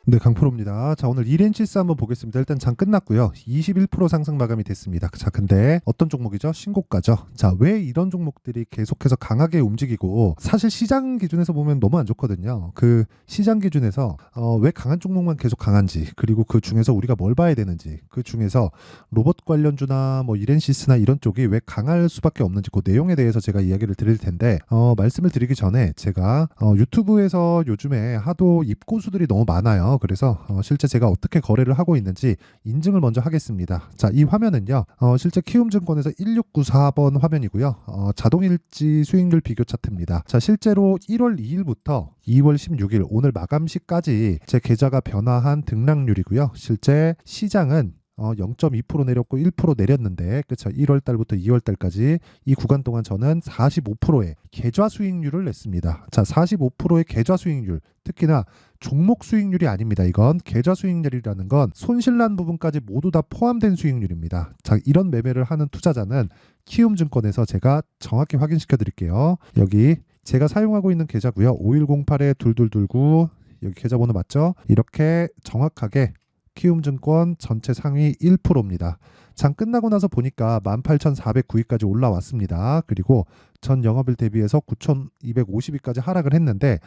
네, 강프로입니다. 자, 오늘 이렌시스 한번 보겠습니다. 일단 장 끝났고요. 21% 상승 마감이 됐습니다. 자, 근데 어떤 종목이죠? 신고가죠. 자, 왜 이런 종목들이 계속해서 강하게 움직이고 사실 시장 기준에서 보면 너무 안 좋거든요. 그 시장 기준에서 왜 강한 종목만 계속 강한지, 그리고 그 중에서 우리가 뭘 봐야 되는지, 그 중에서 로봇 관련주나 뭐 이렌시스나 이런 쪽이 왜 강할 수밖에 없는지 그 내용에 대해서 제가 이야기를 드릴 텐데 말씀을 드리기 전에 제가 유튜브에서 요즘에 하도 입고수들이 너무 많아요. 그래서 실제 제가 어떻게 거래를 하고 있는지 인증을 먼저 하겠습니다. 자, 이 화면은요. 실제 키움증권에서 1694번 화면이고요. 자동일지 수익률 비교 차트입니다. 자, 실제로 1월 2일부터 2월 16일 오늘 마감시까지 제 계좌가 변화한 등락률이고요. 실제 시장은 0.2% 내렸고 1% 내렸는데 그쵸 1월 달부터 2월 달까지 이 구간 동안 저는 45%의 계좌 수익률을 냈습니다. 자, 45%의 계좌 수익률, 특히나 종목 수익률이 아닙니다. 이건 계좌 수익률이라는 건 손실난 부분까지 모두 다 포함된 수익률입니다. 자, 이런 매매를 하는 투자자는 키움증권에서 제가 정확히 확인시켜 드릴게요. 여기 제가 사용하고 있는 계좌고요. 5108-2229 여기 계좌번호 맞죠? 이렇게 정확하게 키움증권 전체 상위 1%입니다. 장 끝나고 나서 보니까 18,409위까지 올라왔습니다. 그리고 전 영업일 대비해서 9,250위까지 하락을 했는데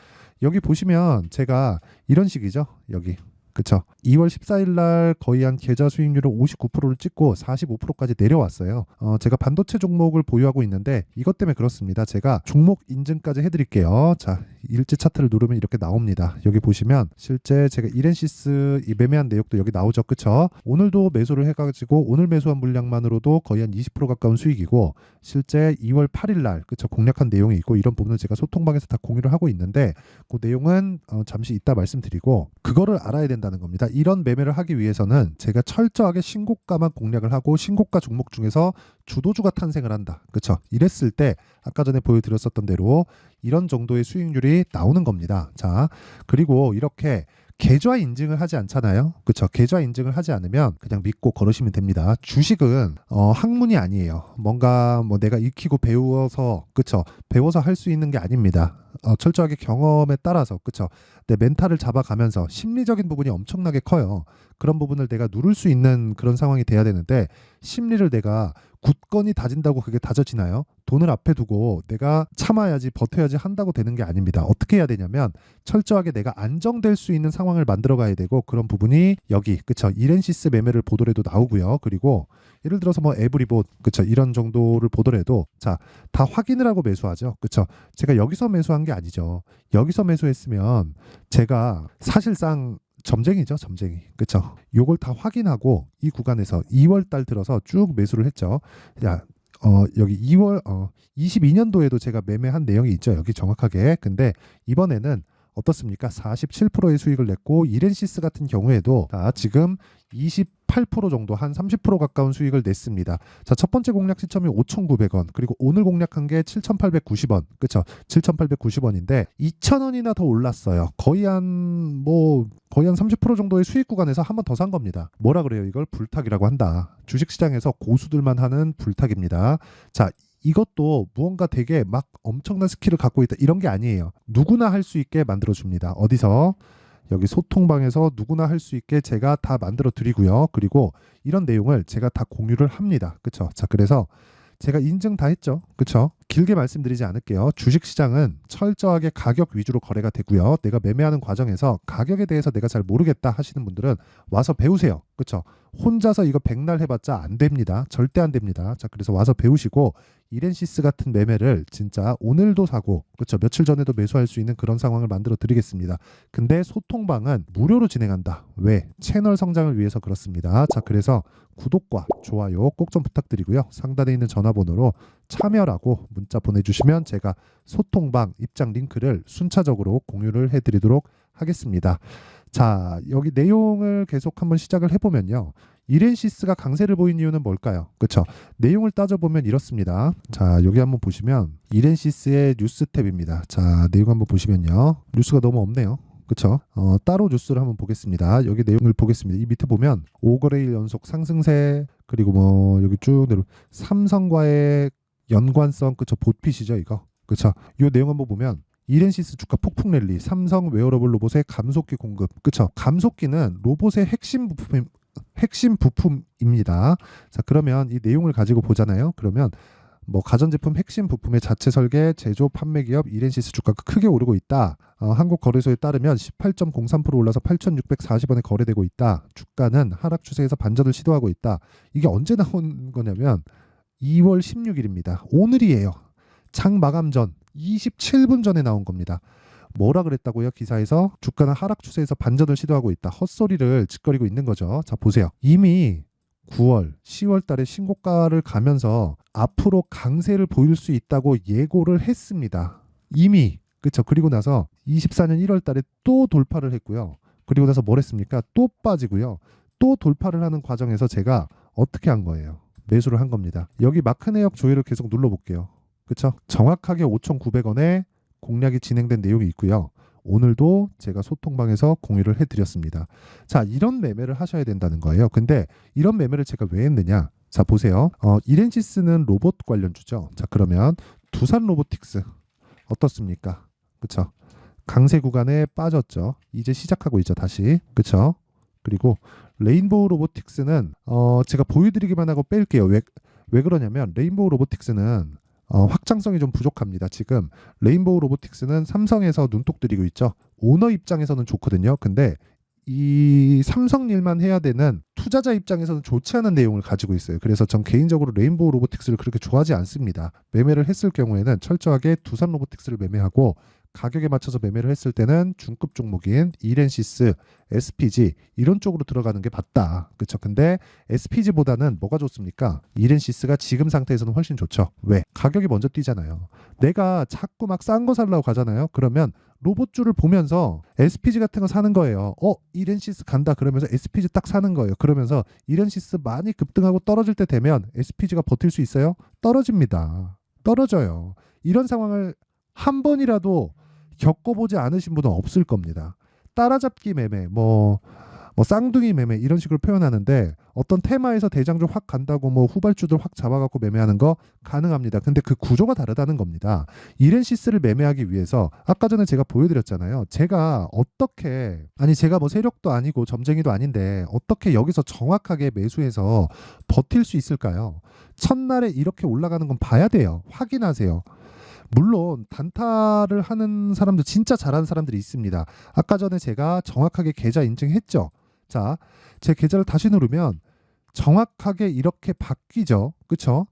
여기 보시면 제가 이런 식이죠. 여기. 그쵸. 2월 14일 날 거의 한 계좌 수익률을 59%를 찍고 45%까지 내려왔어요. 제가 반도체 종목을 보유하고 있는데 이것 때문에 그렇습니다. 제가 종목 인증까지 해드릴게요. 자, 일지 차트를 누르면 이렇게 나옵니다. 여기 보시면 실제 제가 이렌시스 이 매매한 내역도 여기 나오죠. 그쵸? 오늘도 매수를 해가지고 오늘 매수한 물량만으로도 거의 한 20% 가까운 수익이고 실제 2월 8일 날 그쵸 공략한 내용이 있고 이런 부분을 제가 소통방에서 다 공유를 하고 있는데 그 내용은 잠시 이따 말씀드리고 그거를 알아야 된다는 겁니다. 이런 매매를 하기 위해서는 제가 철저하게 신고가만 공략을 하고 신고가 종목 중에서 주도주가 탄생을 한다. 그쵸? 이랬을 때 아까 전에 보여드렸었던 대로 이런 정도의 수익률이 나오는 겁니다. 자, 그리고 이렇게 계좌 인증을 하지 않잖아요. 그쵸? 계좌 인증을 하지 않으면 그냥 믿고 걸으시면 됩니다. 주식은 학문이 아니에요. 뭔가 뭐 내가 익히고 배워서 그쵸? 배워서 할 수 있는 게 아닙니다. 철저하게 경험에 따라서 그쵸? 내 멘탈을 잡아가면서 심리적인 부분이 엄청나게 커요. 그런 부분을 내가 누를 수 있는 그런 상황이 돼야 되는데 심리를 내가 굳건히 다진다고 그게 다져지나요? 돈을 앞에 두고 내가 참아야지 버텨야지 한다고 되는 게 아닙니다. 어떻게 해야 되냐면 철저하게 내가 안정될 수 있는 상황을 만들어 가야 되고 그런 부분이 여기 그쵸 이렌시스 매매를 보더라도 나오고요. 그리고 예를 들어서 뭐 에브리봇 그쵸 이런 정도를 보더라도 자 다 확인을 하고 매수하죠. 그쵸 제가 여기서 매수한 게 아니죠. 여기서 매수했으면 제가 사실상 점쟁이죠, 점쟁이. 그쵸? 요걸 다 확인하고 이 구간에서 2월 달 들어서 쭉 매수를 했죠. 야, 여기 2월 22년도에도 제가 매매한 내용이 있죠. 여기 정확하게. 근데 이번에는 어떻습니까? 47%의 수익을 냈고 이렌시스 같은 경우에도 자, 지금 28% 정도 한 30% 가까운 수익을 냈습니다. 자, 첫 번째 공략 시점이 5,900원. 그리고 오늘 공략한 게 7,890원. 그쵸? 7,890원인데 2,000원이나 더 올랐어요. 거의 한 30% 정도의 수익 구간에서 한 번 더 산 겁니다. 뭐라 그래요? 이걸 불탁이라고 한다. 주식시장에서 고수들만 하는 불탁입니다. 자, 이것도 무언가 되게 막 엄청난 스킬을 갖고 있다 이런 게 아니에요. 누구나 할 수 있게 만들어줍니다. 어디서? 여기 소통방에서 누구나 할 수 있게 제가 다 만들어 드리고요. 그리고 이런 내용을 제가 다 공유를 합니다. 그쵸? 자, 그래서 제가 인증 다 했죠. 그쵸? 길게 말씀드리지 않을게요. 주식시장은 철저하게 가격 위주로 거래가 되고요. 내가 매매하는 과정에서 가격에 대해서 내가 잘 모르겠다 하시는 분들은 와서 배우세요. 그쵸? 혼자서 이거 백날 해봤자 안 됩니다. 절대 안 됩니다. 자, 그래서 와서 배우시고 이렌시스 같은 매매를 진짜 오늘도 사고 그쵸? 며칠 전에도 매수할 수 있는 그런 상황을 만들어 드리겠습니다. 근데 소통방은 무료로 진행한다. 왜? 채널 성장을 위해서 그렇습니다. 자, 그래서 구독과 좋아요 꼭 좀 부탁드리고요. 상단에 있는 전화번호로 참여라고 문자 보내주시면 제가 소통방 입장 링크를 순차적으로 공유를 해드리도록 하겠습니다. 자, 여기 내용을 계속 한번 시작을 해보면요. 이렌시스가 강세를 보인 이유는 뭘까요? 그쵸? 내용을 따져보면 이렇습니다. 자, 여기 한번 보시면 이렌시스의 뉴스 탭입니다. 자, 내용 한번 보시면요. 뉴스가 너무 없네요. 그쵸? 따로 뉴스를 한번 보겠습니다. 여기 내용을 보겠습니다. 이 밑에 보면 5거래일 연속 상승세 그리고 뭐 여기 쭉 내려 삼성과의 연관성 그쵸? 보핏이죠 이거. 그쵸? 이 내용 한번 보면 이렌시스 주가 폭풍 랠리, 삼성 웨어러블 로봇의 감속기 공급. 그쵸? 감속기는 로봇의 핵심 부품입니다. 자, 그러면 이 내용을 가지고 보잖아요. 그러면 뭐 가전제품 핵심 부품의 자체 설계, 제조, 판매 기업 이렌시스 주가가 크게 오르고 있다. 한국거래소에 따르면 18.03% 올라서 8,640원에 거래되고 있다. 주가는 하락 추세에서 반전을 시도하고 있다. 이게 언제 나온 거냐면 2월 16일입니다. 오늘이에요. 장 마감 전 27분 전에 나온 겁니다. 뭐라 그랬다고요? 기사에서 주가는 하락 추세에서 반전을 시도하고 있다. 헛소리를 짓거리고 있는 거죠. 자, 보세요. 이미 9월, 10월 달에 신고가를 가면서 앞으로 강세를 보일 수 있다고 예고를 했습니다. 이미. 그쵸? 그리고 나서 24년 1월 달에 또 돌파를 했고요. 그리고 나서 뭘 했습니까? 또 빠지고요. 또 돌파를 하는 과정에서 제가 어떻게 한 거예요? 매수를 한 겁니다. 여기 마크 내역 조회를 계속 눌러볼게요. 그쵸? 정확하게 5,900원에 공략이 진행된 내용이 있고요. 오늘도 제가 소통방에서 공유를 해드렸습니다. 자, 이런 매매를 하셔야 된다는 거예요. 근데 이런 매매를 제가 왜 했느냐? 자, 보세요. 이렌시스는 로봇 관련주죠. 자, 그러면 두산 로보틱스 어떻습니까? 그쵸? 강세 구간에 빠졌죠. 이제 시작하고 있죠. 다시. 그쵸? 그리고 레인보우 로보틱스는 제가 보여드리기만 하고 뺄게요. 왜 그러냐면 레인보우 로보틱스는 확장성이 좀 부족합니다. 지금 레인보우 로보틱스는 삼성에서 눈독 들이고 있죠. 오너 입장에서는 좋거든요. 근데 이 삼성 일만 해야 되는 투자자 입장에서는 좋지 않은 내용을 가지고 있어요. 그래서 전 개인적으로 레인보우 로보틱스를 그렇게 좋아하지 않습니다. 매매를 했을 경우에는 철저하게 두산 로보틱스를 매매하고 가격에 맞춰서 매매를 했을 때는 중급 종목인 이렌시스, SPG 이런 쪽으로 들어가는 게 맞다. 그렇죠? 근데 SPG보다는 뭐가 좋습니까? 이렌시스가 지금 상태에서는 훨씬 좋죠. 왜? 가격이 먼저 뛰잖아요. 내가 자꾸 막 싼 거 살라고 가잖아요. 그러면 로봇주를 보면서 SPG 같은 거 사는 거예요. 이렌시스 간다 그러면서 SPG 딱 사는 거예요. 그러면서 이렌시스 많이 급등하고 떨어질 때 되면 SPG가 버틸 수 있어요? 떨어집니다. 떨어져요. 이런 상황을 한 번이라도 겪어보지 않으신 분은 없을 겁니다. 따라잡기 매매, 뭐 쌍둥이 매매 이런 식으로 표현하는데 어떤 테마에서 대장주 확 간다고 뭐 후발주들 확 잡아갖고 매매하는 거 가능합니다. 근데 그 구조가 다르다는 겁니다. 이렌시스를 매매하기 위해서 아까 전에 제가 보여드렸잖아요. 제가 뭐 세력도 아니고 점쟁이도 아닌데 어떻게 여기서 정확하게 매수해서 버틸 수 있을까요? 첫날에 이렇게 올라가는 건 봐야 돼요. 확인하세요. 물론 단타를 하는 사람들 진짜 잘하는 사람들이 있습니다. 아까 전에 제가 정확하게 계좌 인증했죠. 자, 제 계좌를 다시 누르면 정확하게 이렇게 바뀌죠. 그쵸?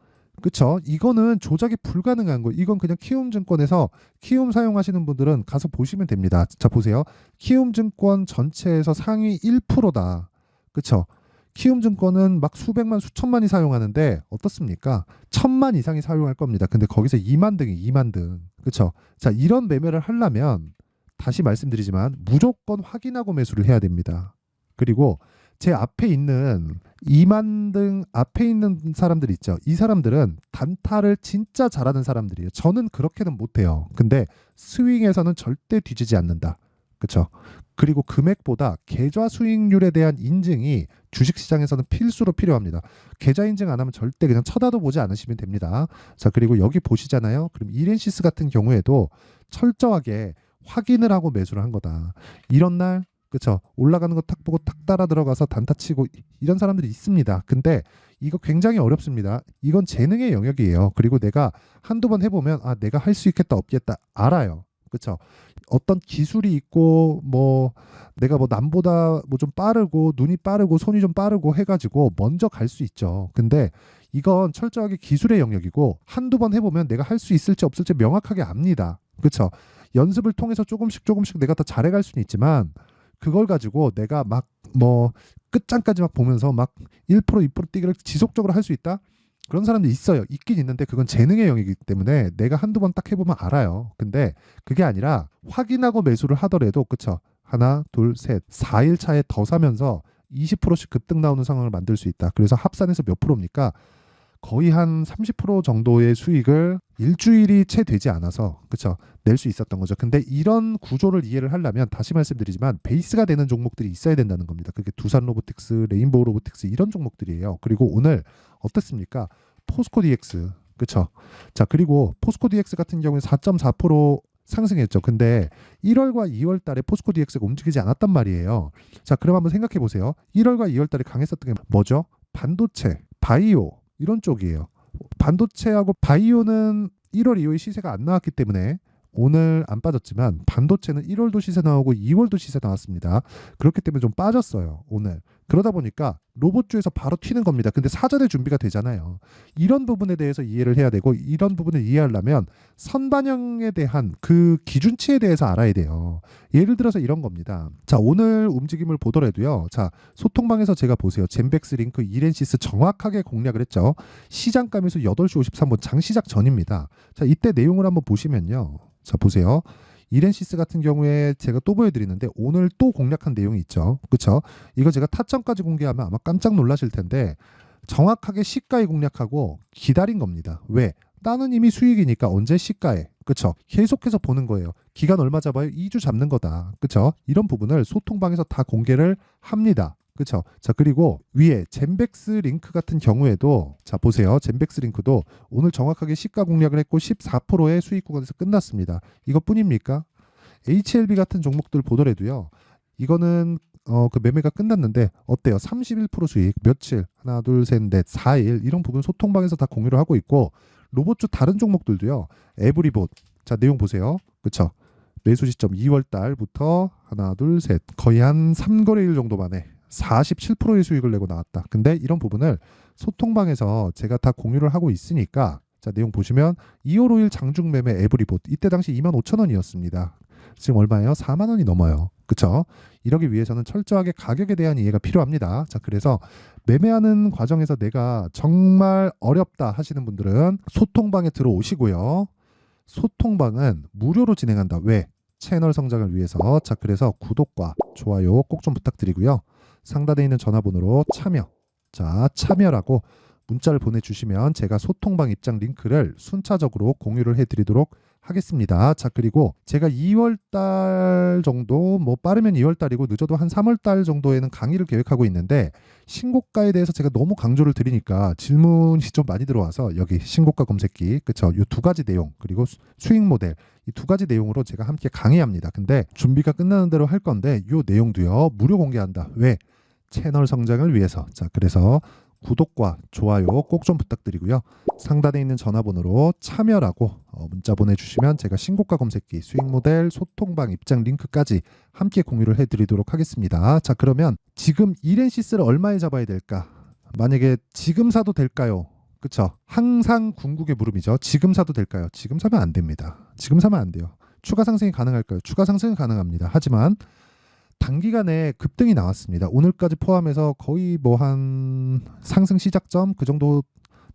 이거는 조작이 불가능한 거예요. 이건 그냥 키움증권에서 키움 사용하시는 분들은 가서 보시면 됩니다. 자, 보세요. 키움증권 전체에서 상위 1%다. 그쵸? 키움증권은 막 수백만 수천만이 사용하는데 어떻습니까? 1,000만 이상이 사용할 겁니다. 근데 거기서 2만 등이 2만 등. 그렇죠? 자, 이런 매매를 하려면 다시 말씀드리지만 무조건 확인하고 매수를 해야 됩니다. 그리고 제 앞에 있는 2만 등 앞에 있는 사람들 있죠. 이 사람들은 단타를 진짜 잘하는 사람들이에요. 저는 그렇게는 못해요. 근데 스윙에서는 절대 뒤지지 않는다. 그렇죠? 그리고 금액보다 계좌 수익률에 대한 인증이 주식시장에서는 필수로 필요합니다. 계좌 인증 안 하면 절대 그냥 쳐다도 보지 않으시면 됩니다. 자, 그리고 여기 보시잖아요. 그럼 이렌시스 같은 경우에도 철저하게 확인을 하고 매수를 한 거다. 이런 날 그쵸? 올라가는 거 탁 보고 탁 따라 들어가서 단타 치고 이런 사람들이 있습니다. 근데 이거 굉장히 어렵습니다. 이건 재능의 영역이에요. 그리고 내가 한두 번 해보면 내가 할 수 있겠다 없겠다 알아요. 그쵸? 어떤 기술이 있고 내가 남보다 좀 빠르고 눈이 빠르고 손이 좀 빠르고 해가지고 먼저 갈 수 있죠. 근데 이건 철저하게 기술의 영역이고 한두 번 해보면 내가 할 수 있을지 없을지 명확하게 압니다. 그쵸? 연습을 통해서 조금씩 내가 더 잘해갈 수는 있지만 그걸 가지고 내가 끝장까지 보면서 1% 2% 뛰기를 지속적으로 할 수 있다? 그런 사람들이 있어요. 있긴 있는데 그건 재능의 영역이기 때문에 내가 한두 번 딱 해보면 알아요. 근데 그게 아니라 확인하고 매수를 하더라도 그쵸? 하나, 둘, 셋, 4일 차에 더 사면서 20%씩 급등 나오는 상황을 만들 수 있다. 그래서 합산해서 몇 프로입니까? 거의 한 30% 정도의 수익을 일주일이 채 되지 않아서 그쵸? 낼 수 있었던 거죠. 근데 이런 구조를 이해를 하려면 다시 말씀드리지만 베이스가 되는 종목들이 있어야 된다는 겁니다. 그게 두산 로보틱스, 레인보우 로보틱스 이런 종목들이에요. 그리고 오늘 어떻습니까? 포스코 DX 그쵸? 자, 그리고 포스코 DX 같은 경우에 4.4% 상승했죠. 근데 1월과 2월 달에 포스코 DX가 움직이지 않았단 말이에요. 자, 그럼 한번 생각해 보세요. 1월과 2월 달에 강했었던 게 뭐죠? 반도체, 바이오 이런 쪽이에요. 반도체하고 바이오는 1월 이후에 시세가 안 나왔기 때문에 오늘 안 빠졌지만 반도체는 1월도 시세 나오고 2월도 시세 나왔습니다. 그렇기 때문에 좀 빠졌어요, 오늘. 그러다 보니까 로봇주에서 바로 튀는 겁니다. 근데 사전에 준비가 되잖아요. 이런 부분에 대해서 이해를 해야 되고, 이런 부분을 이해하려면 선반영에 대한 그 기준치에 대해서 알아야 돼요. 예를 들어서 이런 겁니다. 자, 오늘 움직임을 보더라도요. 자, 소통방에서 제가 보세요. 젠백스 링크 이렌시스 정확하게 공략을 했죠. 시장감에서 8시 53분 장시작 전입니다. 자, 이때 내용을 한번 보시면요. 자, 보세요. 이렌시스 같은 경우에 제가 또 보여드리는데 오늘 또 공략한 내용이 있죠. 그렇죠? 이거 제가 타점까지 공개하면 아마 깜짝 놀라실 텐데 정확하게 시가에 공략하고 기다린 겁니다. 왜? 나는 이미 수익이니까 언제 시가에. 그렇죠? 계속해서 보는 거예요. 기간 얼마 잡아요? 2주 잡는 거다. 그렇죠? 이런 부분을 소통방에서 다 공개를 합니다. 그렇죠? 자, 그리고 위에 젠백스 링크 같은 경우에도 자, 보세요. 젠백스 링크도 오늘 정확하게 시가 공략을 했고 14%의 수익 구간에서 끝났습니다. 이것뿐입니까? HLB 같은 종목들 보더라도요. 이거는 그 매매가 끝났는데 어때요? 31% 수익 며칠? 하나, 둘, 셋, 넷, 4일 이런 부분 소통방에서 다 공유를 하고 있고 로봇주 다른 종목들도요. 에브리봇 자, 내용 보세요. 그렇죠? 매수 시점 2월 달부터 하나, 둘, 셋 거의 한 3거래일 정도 만에 47%의 수익을 내고 나왔다. 근데 이런 부분을 소통방에서 제가 다 공유를 하고 있으니까 자, 내용 보시면 2월 5일 장중 매매 에브리봇 이때 당시 25,000원이었습니다. 지금 얼마예요? 4만 원이 넘어요. 그렇죠? 이러기 위해서는 철저하게 가격에 대한 이해가 필요합니다. 자, 그래서 매매하는 과정에서 내가 정말 어렵다 하시는 분들은 소통방에 들어오시고요. 소통방은 무료로 진행한다. 왜? 채널 성장을 위해서. 자, 그래서 구독과 좋아요 꼭 좀 부탁드리고요. 상단에 있는 전화번호로 참여. 자, 참여라고 문자를 보내주시면 제가 소통방 입장 링크를 순차적으로 공유를 해드리도록 하겠습니다. 자, 그리고 제가 2월달 정도, 뭐 빠르면 2월달이고 늦어도 한 3월달 정도에는 강의를 계획하고 있는데 신고가에 대해서 제가 너무 강조를 드리니까 질문이 좀 많이 들어와서 여기 신고가 검색기, 그쵸? 이 두 가지 내용 그리고 수익 모델 이 두 가지 내용으로 제가 함께 강의합니다. 근데 준비가 끝나는 대로 할 건데 이 내용도요 무료 공개한다. 왜? 채널 성장을 위해서. 자, 그래서 구독과 좋아요 꼭 좀 부탁드리고요. 상단에 있는 전화번호로 참여라고 문자 보내주시면 제가 신고가 검색기, 수익 모델, 소통방 입장 링크까지 함께 공유를 해드리도록 하겠습니다. 자, 그러면 지금 이렌시스를 얼마에 잡아야 될까? 만약에 지금 사도 될까요? 그쵸? 항상 궁극의 물음이죠. 지금 사도 될까요? 지금 사면 안 됩니다. 지금 사면 안 돼요. 추가 상승이 가능할까요? 추가 상승은 가능합니다. 하지만 단기간에 급등이 나왔습니다. 오늘까지 포함해서 거의 뭐 한 상승 시작점 그 정도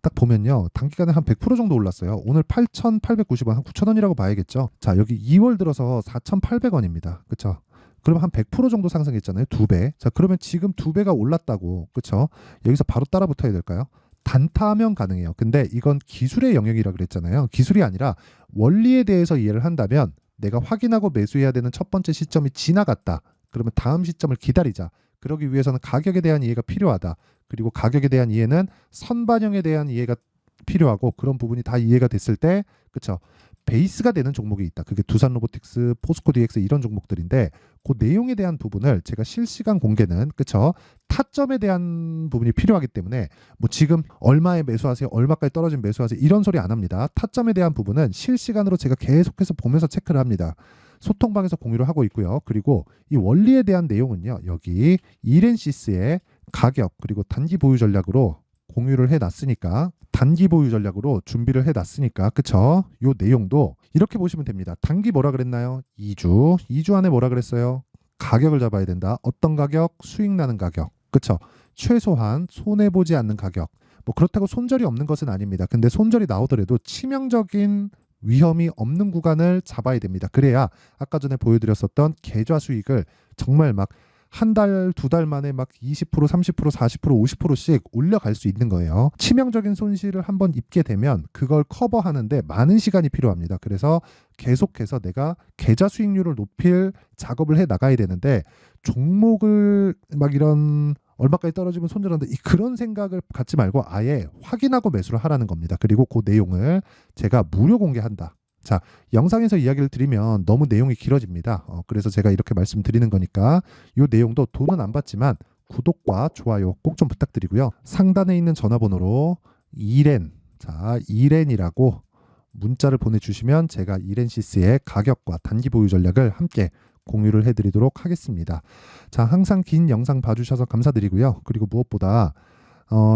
딱 보면요. 단기간에 한 100% 정도 올랐어요. 오늘 8,890원, 한 9,000원이라고 봐야겠죠. 자, 여기 2월 들어서 4,800원입니다. 그쵸? 그러면 한 100% 정도 상승했잖아요. 2배. 자, 그러면 지금 2배가 올랐다고. 그쵸? 여기서 바로 따라 붙어야 될까요? 단타하면 가능해요. 근데 이건 기술의 영역이라 그랬잖아요. 기술이 아니라 원리에 대해서 이해를 한다면 내가 확인하고 매수해야 되는 첫 번째 시점이 지나갔다. 그러면 다음 시점을 기다리자. 그러기 위해서는 가격에 대한 이해가 필요하다. 그리고 가격에 대한 이해는 선반영에 대한 이해가 필요하고 그런 부분이 다 이해가 됐을 때 그쵸? 베이스가 되는 종목이 있다. 그게 두산 로보틱스, 포스코 DX 이런 종목들인데 그 내용에 대한 부분을 제가 실시간 공개는 그쵸? 타점에 대한 부분이 필요하기 때문에 뭐 지금 얼마에 매수하세요? 얼마까지 떨어지면 매수하세요? 이런 소리 안 합니다. 타점에 대한 부분은 실시간으로 제가 계속해서 보면서 체크를 합니다. 소통방에서 공유를 하고 있고요. 그리고 이 원리에 대한 내용은요. 여기 이렌시스의 가격 그리고 단기 보유 전략으로 공유를 해놨으니까 단기 보유 전략으로 준비를 해놨으니까 그쵸? 요 내용도 이렇게 보시면 됩니다. 단기 뭐라 그랬나요? 2주 안에 뭐라 그랬어요? 가격을 잡아야 된다. 어떤 가격? 수익 나는 가격. 그쵸? 최소한 손해보지 않는 가격. 뭐 그렇다고 손절이 없는 것은 아닙니다. 근데 손절이 나오더라도 치명적인 위험이 없는 구간을 잡아야 됩니다. 그래야 아까 전에 보여드렸었던 계좌 수익을 정말 막 한 달, 두 달 만에 막 20%, 30%, 40%, 50%씩 올려갈 수 있는 거예요. 치명적인 손실을 한번 입게 되면 그걸 커버하는데 많은 시간이 필요합니다. 그래서 계속해서 내가 계좌 수익률을 높일 작업을 해 나가야 되는데 종목을 막 이런 얼마까지 떨어지면 손절한다 그런 생각을 갖지 말고 아예 확인하고 매수를 하라는 겁니다. 그리고 그 내용을 제가 무료 공개한다. 자, 영상에서 이야기를 드리면 너무 내용이 길어집니다. 그래서 제가 이렇게 말씀드리는 거니까 이 내용도 돈은 안 받지만 구독과 좋아요 꼭 좀 부탁드리고요. 상단에 있는 전화번호로 이렌, 자, 이렌이라고 문자를 보내주시면 제가 이렌시스의 가격과 단기 보유 전략을 함께 공유를 해드리도록 하겠습니다. 자, 항상 긴 영상 봐주셔서 감사드리고요. 그리고 무엇보다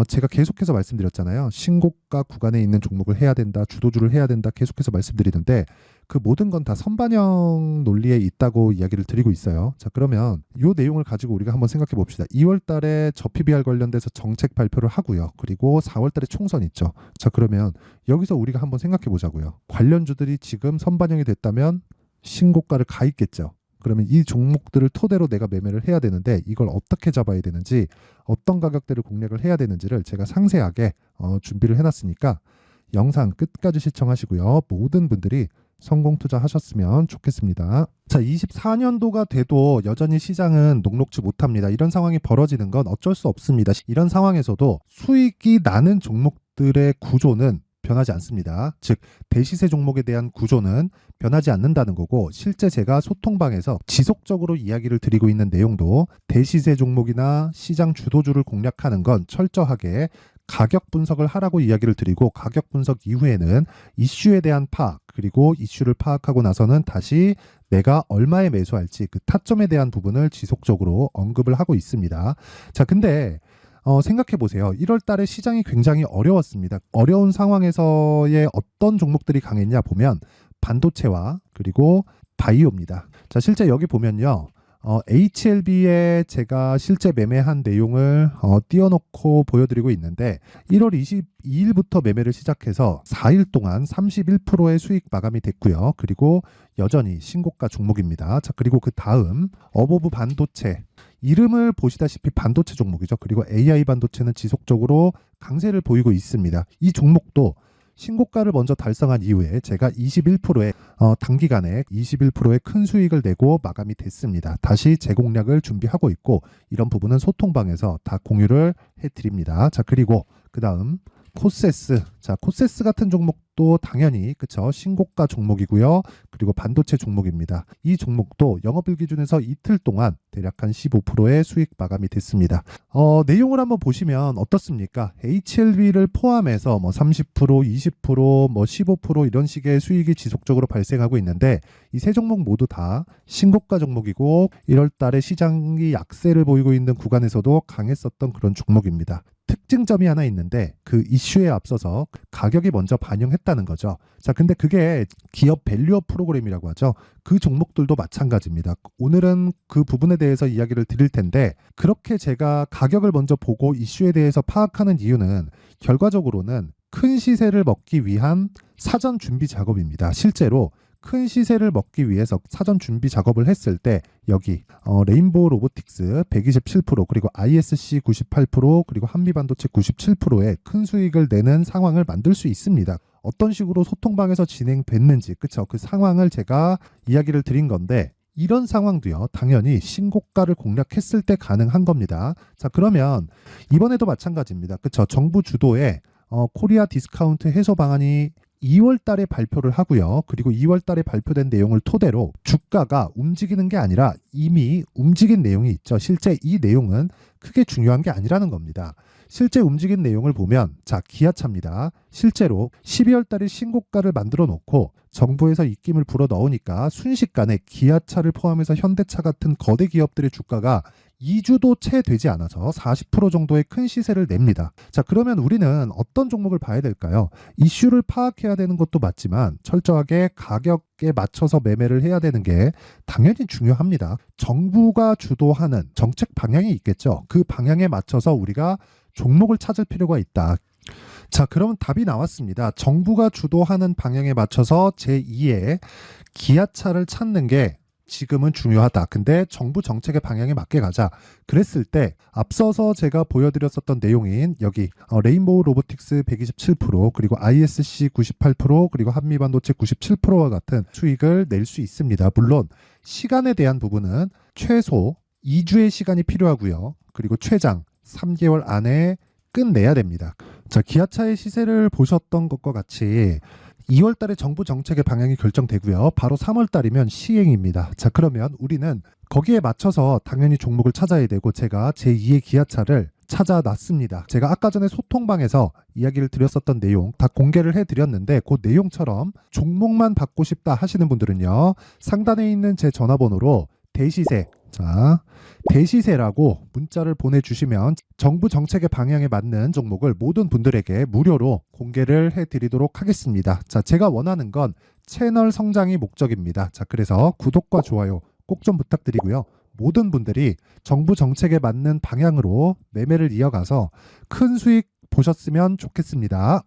제가 계속해서 말씀드렸잖아요. 신고가 구간에 있는 종목을 해야 된다, 주도주를 해야 된다 계속해서 말씀드리는데 그 모든 건 다 선반영 논리에 있다고 이야기를 드리고 있어요. 자, 그러면 이 내용을 가지고 우리가 한번 생각해 봅시다. 2월 달에 저 PBR 관련돼서 정책 발표를 하고요. 그리고 4월 달에 총선 있죠. 자, 그러면 여기서 우리가 한번 생각해 보자고요. 관련주들이 지금 선반영이 됐다면 신고가를 가 있겠죠. 그러면 이 종목들을 토대로 내가 매매를 해야 되는데 이걸 어떻게 잡아야 되는지, 어떤 가격대를 공략을 해야 되는지를 제가 상세하게 준비를 해놨으니까 영상 끝까지 시청하시고요. 모든 분들이 성공 투자하셨으면 좋겠습니다. 자, 24년도가 돼도 여전히 시장은 녹록지 못합니다. 이런 상황이 벌어지는 건 어쩔 수 없습니다. 이런 상황에서도 수익이 나는 종목들의 구조는 변하지 않습니다. 즉, 대시세 종목에 대한 구조는 변하지 않는다는 거고, 실제 제가 소통방에서 지속적으로 이야기를 드리고 있는 내용도 대시세 종목이나 시장 주도주를 공략하는 건 철저하게 가격 분석을 하라고 이야기를 드리고, 가격 분석 이후에는 이슈에 대한 파악, 그리고 이슈를 파악하고 나서는 다시 내가 얼마에 매수할지 그 타점에 대한 부분을 지속적으로 언급을 하고 있습니다. 자, 근데 생각해 보세요. 1월 달에 시장이 굉장히 어려웠습니다. 어려운 상황에서의 어떤 종목들이 강했냐 보면 반도체와 그리고 바이오입니다. 자, 실제 여기 보면요. HLB에 제가 실제 매매한 내용을 띄워놓고 보여드리고 있는데 1월 22일부터 매매를 시작해서 4일 동안 31%의 수익 마감이 됐고요. 그리고 여전히 신고가 종목입니다. 자, 그리고 그 다음 어보브 반도체, 이름을 보시다시피 반도체 종목이죠. 그리고 AI 반도체는 지속적으로 강세를 보이고 있습니다. 이 종목도 신고가를 먼저 달성한 이후에 제가 21%의 단기간에 21%의 큰 수익을 내고 마감이 됐습니다. 다시 재공략을 준비하고 있고, 이런 부분은 소통방에서 다 공유를 해드립니다. 자, 그리고 그 다음 코세스. 자, 코세스 같은 종목도 당연히 그쵸, 신고가 종목이고요. 그리고 반도체 종목입니다. 이 종목도 영업일 기준에서 이틀 동안 대략 한 15%의 수익 마감이 됐습니다. 내용을 한번 보시면 어떻습니까? HLB를 포함해서 뭐 30%, 20%, 뭐 15% 이런 식의 수익이 지속적으로 발생하고 있는데 이 세 종목 모두 다 신고가 종목이고 1월 달에 시장이 약세를 보이고 있는 구간에서도 강했었던 그런 종목입니다. 특징점이 하나 있는데 그 이슈에 앞서서 가격이 먼저 반영했다는 거죠. 자, 근데 그게 기업 밸류업 프로그램이라고 하죠. 그 종목들도 마찬가지입니다. 오늘은 그 부분에 대해서 이야기를 드릴 텐데, 그렇게 제가 가격을 먼저 보고 이슈에 대해서 파악하는 이유는 결과적으로는 큰 시세를 먹기 위한 사전 준비 작업입니다. 실제로 큰 시세를 먹기 위해서 사전 준비 작업을 했을 때 여기 레인보우 로보틱스 127% 그리고 ISC 98% 그리고 한미반도체 97%의 큰 수익을 내는 상황을 만들 수 있습니다. 어떤 식으로 소통방에서 진행됐는지, 그쵸? 그 상황을 제가 이야기를 드린 건데, 이런 상황도요, 당연히 신고가를 공략했을 때 가능한 겁니다. 자, 그러면 이번에도 마찬가지입니다. 그쵸? 정부 주도의 코리아 디스카운트 해소 방안이 2월 달에 발표를 하고요. 그리고 2월 달에 발표된 내용을 토대로 주가가 움직이는 게 아니라 이미 움직인 내용이 있죠. 실제 이 내용은 크게 중요한 게 아니라는 겁니다. 실제 움직인 내용을 보면, 자, 기아차입니다. 실제로 12월 달에 신고가를 만들어 놓고 정부에서 입김을 불어 넣으니까 순식간에 기아차를 포함해서 현대차 같은 거대 기업들의 주가가 2주도 채 되지 않아서 40% 정도의 큰 시세를 냅니다. 자, 그러면 우리는 어떤 종목을 봐야 될까요? 이슈를 파악해야 되는 것도 맞지만 철저하게 가격에 맞춰서 매매를 해야 되는 게 당연히 중요합니다. 정부가 주도하는 정책 방향이 있겠죠. 그 방향에 맞춰서 우리가 종목을 찾을 필요가 있다. 자, 그러면 답이 나왔습니다. 정부가 주도하는 방향에 맞춰서 제2의 기아차를 찾는 게 지금은 중요하다. 근데 정부 정책의 방향에 맞게 가자. 그랬을 때 앞서서 제가 보여드렸었던 내용인 여기 레인보우 로보틱스 127% 그리고 ISC 98% 그리고 한미반도체 97%와 같은 수익을 낼 수 있습니다. 물론 시간에 대한 부분은 최소 2주의 시간이 필요하고요. 그리고 최장 3개월 안에 끝내야 됩니다. 자, 기아차의 시세를 보셨던 것과 같이 2월 달에 정부 정책의 방향이 결정되고요. 바로 3월 달이면 시행입니다. 자, 그러면 우리는 거기에 맞춰서 당연히 종목을 찾아야 되고 제가 제2의 기아차를 찾아놨습니다. 제가 아까 전에 소통방에서 이야기를 드렸었던 내용 다 공개를 해드렸는데 그 내용처럼 종목만 받고 싶다 하시는 분들은요. 상단에 있는 제 전화번호로 대시세, 자, 대시세라고 문자를 보내주시면 정부 정책의 방향에 맞는 종목을 모든 분들에게 무료로 공개를 해드리도록 하겠습니다. 자, 제가 원하는 건 채널 성장이 목적입니다. 자, 그래서 구독과 좋아요 꼭 좀 부탁드리고요. 모든 분들이 정부 정책에 맞는 방향으로 매매를 이어가서 큰 수익 보셨으면 좋겠습니다.